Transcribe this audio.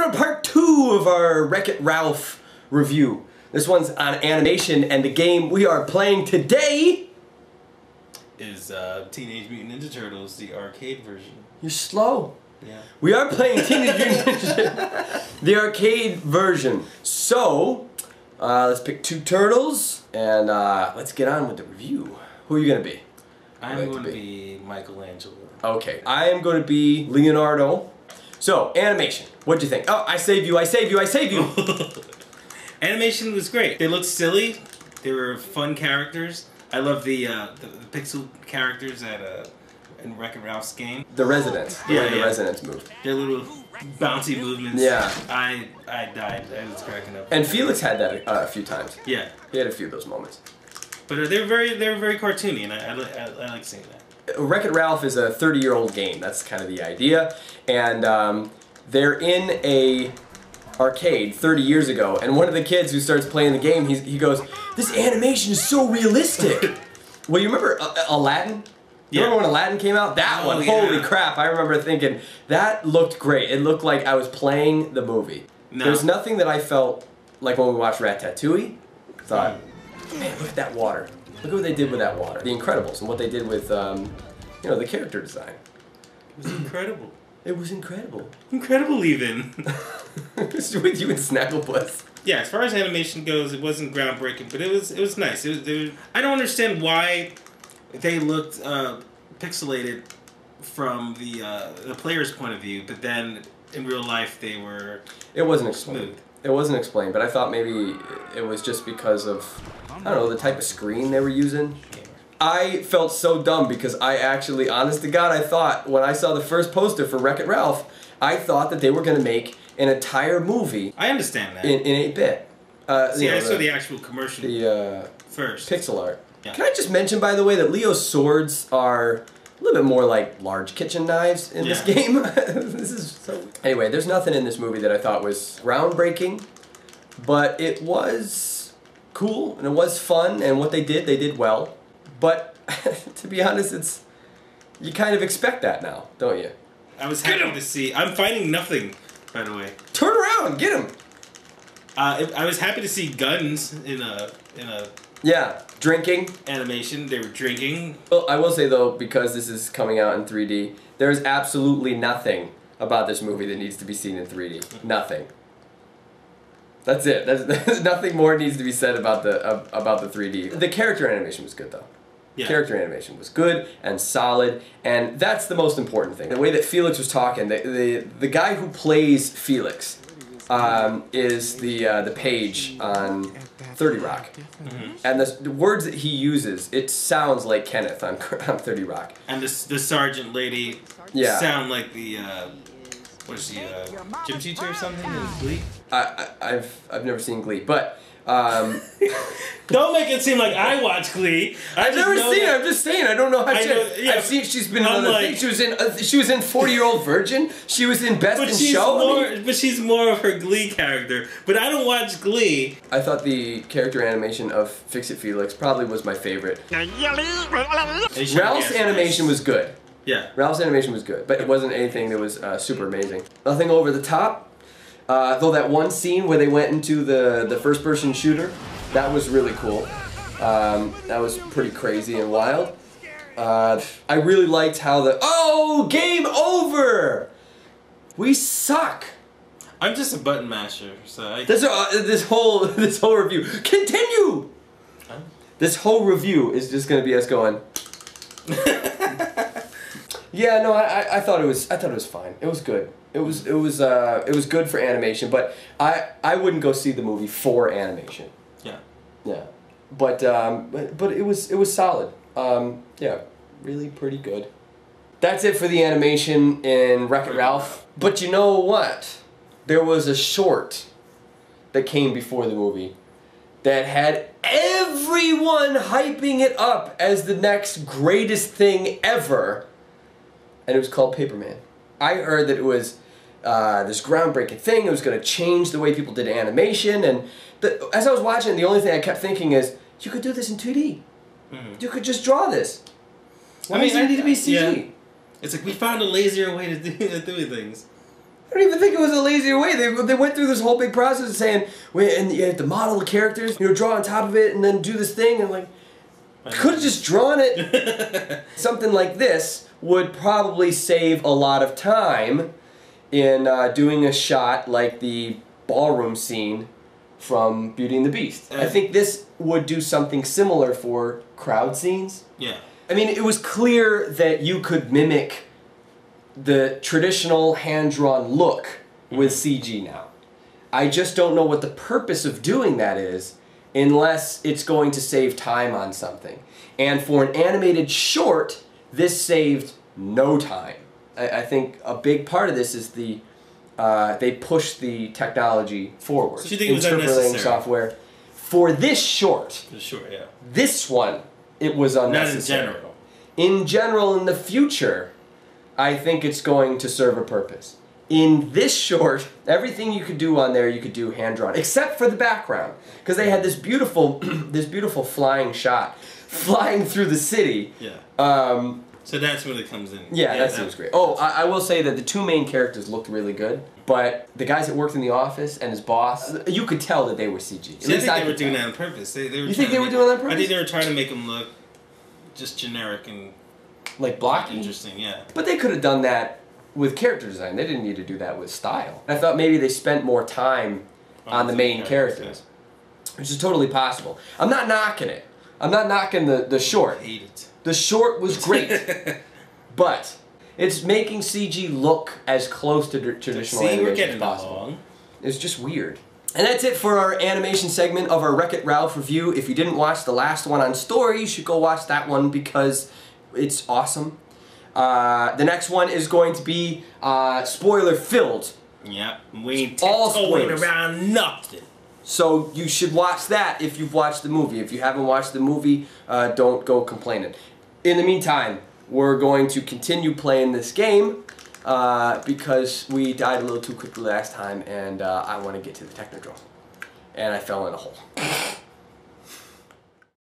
on part 2 of our Wreck-It Ralph review. This one's on animation, and the game we are playing today is Teenage Mutant Ninja Turtles, the arcade version. You're slow. Yeah. We are playing Teenage Mutant Ninja the arcade version. So, let's pick 2 turtles, and let's get on with the review. Who are you going to be? I'm going to be Michelangelo. Okay. I am going to be Leonardo. So, animation. What'd you think? Oh, I save you, I save you, I save you! Animation was great. They looked silly. They were fun characters. I love the pixel characters in Wreck-It Ralph's game. The residents. The way the residents move. Their little bouncy movements. Yeah. I died. I was cracking up. And Felix had that a few times. Yeah. He had a few of those moments. But they were very cartoony, and I like seeing that. Wreck-It Ralph is a 30-year-old game. That's kind of the idea. And they're in a arcade 30 years ago, and one of the kids who starts playing the game, he goes, "This animation is so realistic." Well, you remember Aladdin? You remember when Aladdin came out? That one, holy crap, I remember thinking, that looked great. It looked like I was playing the movie. No. There's nothing that I felt like when we watched Ratatouille. Thought, man, look at that water. Look at what they did with that water. The Incredibles, and what they did with, you know, the character design. It was incredible. It was incredible. Incredible, even. Just with you and Snagglepuss. Yeah, as far as animation goes, it wasn't groundbreaking, but it was nice. I don't understand why they looked pixelated from the player's point of view, but then in real life they were. It wasn't explained. Smooth. It wasn't explained, but I thought maybe it was just because of, I don't know, the type of screen they were using. I felt so dumb because I actually, honest to God, I thought when I saw the first poster for Wreck-It Ralph, I thought that they were going to make an entire movie. I understand that. In 8-bit. See, I saw the actual commercial first. Pixel art. Yeah. Can I just mention, by the way, that Leo's swords are a little bit more like large kitchen knives in this game. This is so... Anyway, there's nothing in this movie that I thought was groundbreaking, but it was cool, and it was fun, and what they did well. But, to be honest, you kind of expect that now, don't you? I was happy to see... I'm finding nothing, by the way. Turn around! Get him! I was happy to see guns in a... Yeah, drinking. Animation, they were drinking. Well, I will say, though, because this is coming out in 3D, there is absolutely nothing about this movie that needs to be seen in 3D. Nothing. That's it. There's nothing more needs to be said about the 3D. The character animation was good, though. Yeah. Character animation was good and solid, and that's the most important thing. The way that Felix was talking, the guy who plays Felix is the page on 30 Rock. Mm-hmm. And the words that he uses, it sounds like Kenneth on 30 Rock. And the sergeant lady sound like the, what is she, gym teacher or something in Glee? I've never seen Glee, but... Don't make it seem like I watch Glee. I've never seen it. I'm just saying. I don't know how I've seen she's been in other things. She was in 40-Year-Old Virgin. She was in Best in Show. But she's more of her Glee character. But I don't watch Glee. I thought the character animation of Fix-It Felix probably was my favorite. Ralph's animation was good. Yeah. Ralph's animation was good, but it wasn't anything that was super amazing. Nothing over the top. Though that one scene where they went into the first-person shooter, that was really cool. That was pretty crazy and wild. I really liked how game over! We suck! I'm just a button masher, so this whole review. Continue! Huh? This whole review is just gonna be us going... Yeah, no, I thought it was fine. It was good. It was good for animation, but I wouldn't go see the movie for animation. Yeah. Yeah. But it was solid. Yeah, really pretty good. That's it for the animation in Wreck-It Ralph. But you know what? There was a short that came before the movie that had everyone hyping it up as the next greatest thing ever. And it was called Paperman. I heard that it was this groundbreaking thing. It was going to change the way people did animation. And as I was watching it, the only thing I kept thinking is, you could do this in 2D. Mm-hmm. You could just draw this. Why does it need to be CG? Yeah. It's like, we found a lazier way to do things. don't even think it was a lazier way. They went through this whole big process of saying, wait, and you have to model the characters, draw on top of it, and then do this thing, and like, could have just drawn it. Something like this would probably save a lot of time in doing a shot like the ballroom scene from Beauty and the Beast. I think this would do something similar for crowd scenes. Yeah. I mean, it was clear that you could mimic the traditional hand-drawn look with CG now. I just don't know what the purpose of doing that is unless it's going to save time on something. And for an animated short, this saved no time. I think a big part of this is they pushed the technology forward. So you think it was unnecessary? Software. For this short, For sure, yeah. this one, it was unnecessary. Not in general. In general, in the future, I think it's going to serve a purpose. In this short, everything you could do on there, you could do hand-drawn, except for the background. Because they had this beautiful, flying shot, flying through the city. Yeah. So that's where it comes in. Yeah, that seems great. Oh, I will say that the two main characters looked really good, but the guys that worked in the office and his boss, you could tell that they were CG. See, I think they were doing that on purpose. You think they were doing that on purpose? I think they were trying to make them look just generic and like blocky. Interesting, yeah. But they could have done that with character design. They didn't need to do that with style. I thought maybe they spent more time on the main characters, which is totally possible. I'm not knocking it. I'm not knocking the short. I hate it. The short was great, but it's making CG look as close to traditional animation as possible. It's just weird. And that's it for our animation segment of our Wreck-It Ralph review. If you didn't watch the last one on story, you should go watch that one because it's awesome. The next one is going to be spoiler-filled. Yeah, we ain't all tiptoeing spoilers around nothing. So you should watch that if you've watched the movie. If you haven't watched the movie, don't go complaining. In the meantime, we're going to continue playing this game because we died a little too quickly last time, and I want to get to the Technodrome. And I fell in a hole.